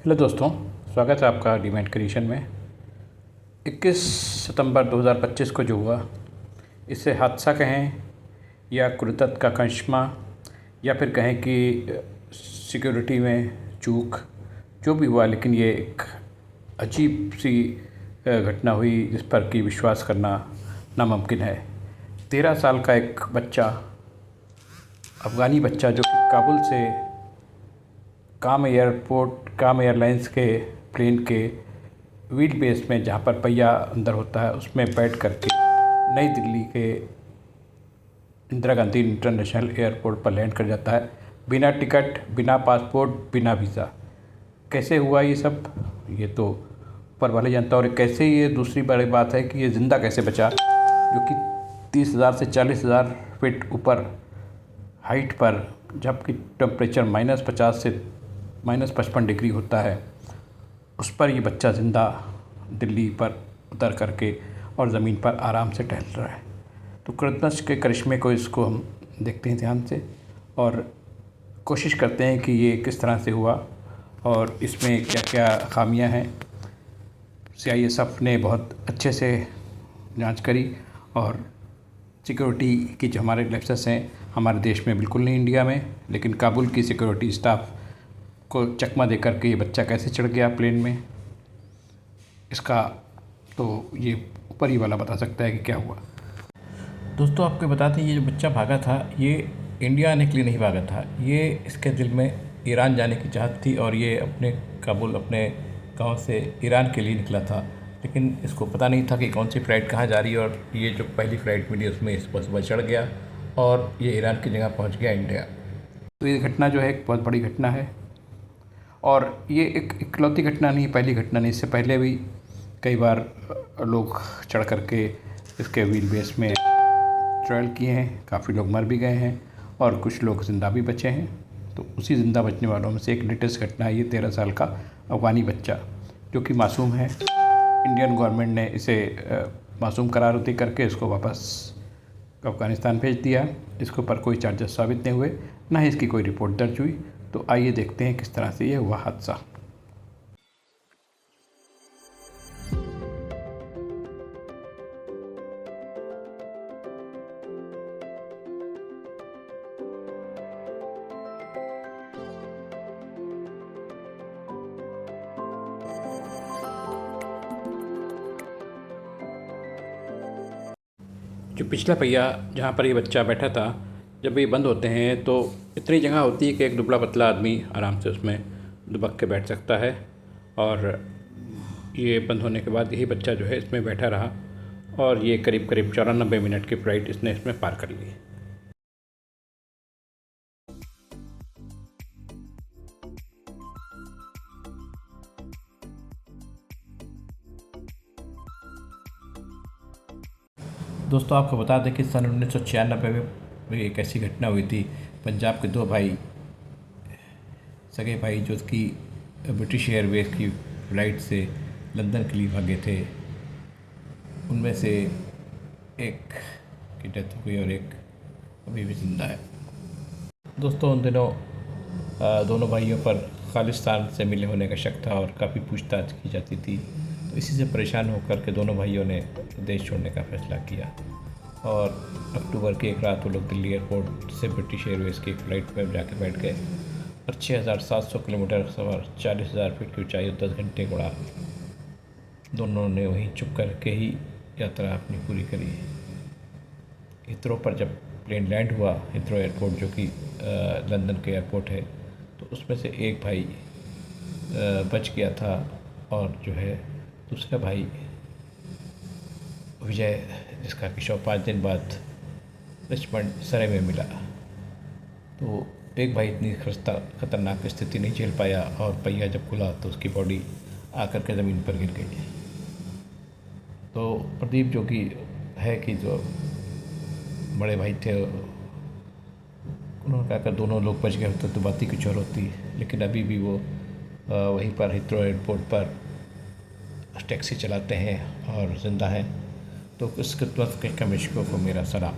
Hello दोस्तों, स्वागत है आपका डिमेट क्रिएशन में। 21 सितंबर 2025 को जो हुआ, इसे हादसा कहें या कुदरत का करिश्मा या फिर कहें कि सिक्योरिटी में चूक, जो भी हुआ, लेकिन ये एक अजीब सी घटना हुई जिस पर कि विश्वास करना नामुमकिन है। 13 साल का एक बच्चा, अफ़गानी बच्चा, जो कि काबुल से काम एयरलाइंस के प्लेन के व्हील बेस में, जहाँ पर पहिया अंदर होता है, उसमें बैठ करके नई दिल्ली के इंदिरा गांधी इंटरनेशनल एयरपोर्ट पर लैंड कर जाता है, बिना टिकट, बिना पासपोर्ट, बिना वीज़ा। कैसे हुआ ये सब, ये तो ऊपर वाले जानता। और कैसे, ये दूसरी बड़ी बात है कि ये ज़िंदा कैसे बचा, जो कि 30,000 से 40,000 फीट ऊपर हाइट पर, जबकि टेम्परेचर -50 से -55 डिग्री होता है, उस पर ये बच्चा ज़िंदा दिल्ली पर उतर करके और ज़मीन पर आराम से टहल रहा है। तो कृतज्ञ के करिश्मे को, इसको हम देखते हैं ध्यान से और कोशिश करते हैं कि ये किस तरह से हुआ और इसमें क्या क्या खामियां हैं। CISF ने बहुत अच्छे से जांच करी और सिक्योरिटी की जो हमारे लैप्सेस हैं हमारे देश में बिल्कुल नहीं, इंडिया में, लेकिन काबुल की सिक्योरिटी स्टाफ को चकमा दे करके ये बच्चा कैसे चढ़ गया प्लेन में, इसका तो ये ऊपर ही वाला बता सकता है कि क्या हुआ। दोस्तों, आपको बता दें, ये जो बच्चा भागा था, ये इंडिया आने के लिए नहीं भागा था। ये इसके दिल में ईरान जाने की चाहत थी और ये अपने काबुल, अपने गांव से ईरान के लिए निकला था। लेकिन इसको पता नहीं था कि कौन सी फ़्लाइट कहाँ जा रही है, और ये जो पहली फ़्लाइट मिली उसमें इस पर सुबह चढ़ गया और ये ईरान की जगह पहुँच गया, इंडिया। तो ये घटना जो है एक बहुत बड़ी घटना है और ये एक इकलौती घटना नहीं, पहली घटना नहीं। इससे पहले भी कई बार लोग चढ़ करके इसके व्हील बेस में ट्रायल किए हैं, काफ़ी लोग मर भी गए हैं और कुछ लोग ज़िंदा भी बचे हैं। तो उसी ज़िंदा बचने वालों में से एक लेटेस्ट घटना है ये 13 साल का अफ़गानी बच्चा, जो कि मासूम है। इंडियन गवर्नमेंट ने इसे मासूम करार दे करके इसको वापस अफ़गानिस्तान भेज दिया। इसके ऊपर कोई चार्जेस साबित नहीं हुए, ना ही इसकी कोई रिपोर्ट दर्ज हुई। तो आइए देखते हैं किस तरह से ये हुआ हादसा। जो पिछला पहिया जहाँ पर ये बच्चा बैठा था, जब ये बंद होते हैं तो इतनी जगह होती है कि एक दुबला पतला आदमी आराम से उसमें दुबक के बैठ सकता है। और ये बंद होने के बाद यही बच्चा जो है इसमें बैठा रहा और ये करीब करीब 94 मिनट की फ़्लाइट इसने इसमें पार कर ली। दोस्तों, आपको बता दें कि सन 1996 में एक ऐसी घटना हुई थी। पंजाब के दो भाई, सगे भाई, जो कि ब्रिटिश एयरवेज की फ़्लाइट से लंदन के लिए भागे थे, उनमें से एक की डेथ हो गई और एक अभी भी ज़िंदा है। दोस्तों, उन दिनों दोनों भाइयों पर खालिस्तान से मिले होने का शक था और काफ़ी पूछताछ की जाती थी। तो इसी से परेशान होकर के दोनों भाइयों ने देश छोड़ने का फैसला किया और अक्टूबर की एक रात वो लोग दिल्ली एयरपोर्ट से ब्रिटिश एयरवेज की एक फ़्लाइट में जाके बैठ गए और 6,700 किलोमीटर सफ़र, 40,000 फीट की ऊंचाई, 10 घंटे का उड़ान, दोनों ने वहीं चुप करके ही यात्रा अपनी पूरी करी। हिथ्रो पर जब प्लेन लैंड हुआ, हिथ्रो एयरपोर्ट जो कि लंदन के एयरपोर्ट है, तो उसमें से एक भाई बच गया था और जो है दूसरा भाई विजय, जिसका कि 5 दिन बाद रिचमंड सरे में मिला। तो एक भाई इतनी खतरनाक स्थिति नहीं झेल पाया और पहिया जब खुला तो उसकी बॉडी आकर के ज़मीन पर गिर गई। तो प्रदीप, जो कि है कि जो बड़े भाई थे, उन्होंने कहा दोनों लोग बच गए होते तो बात ही कुछ और होती, लेकिन अभी भी वो वहीं पर हिथ्रो एयरपोर्ट पर टैक्सी चलाते हैं और ज़िंदा हैं। तो इस किस्मत के कमिश्कों को मेरा सलाम।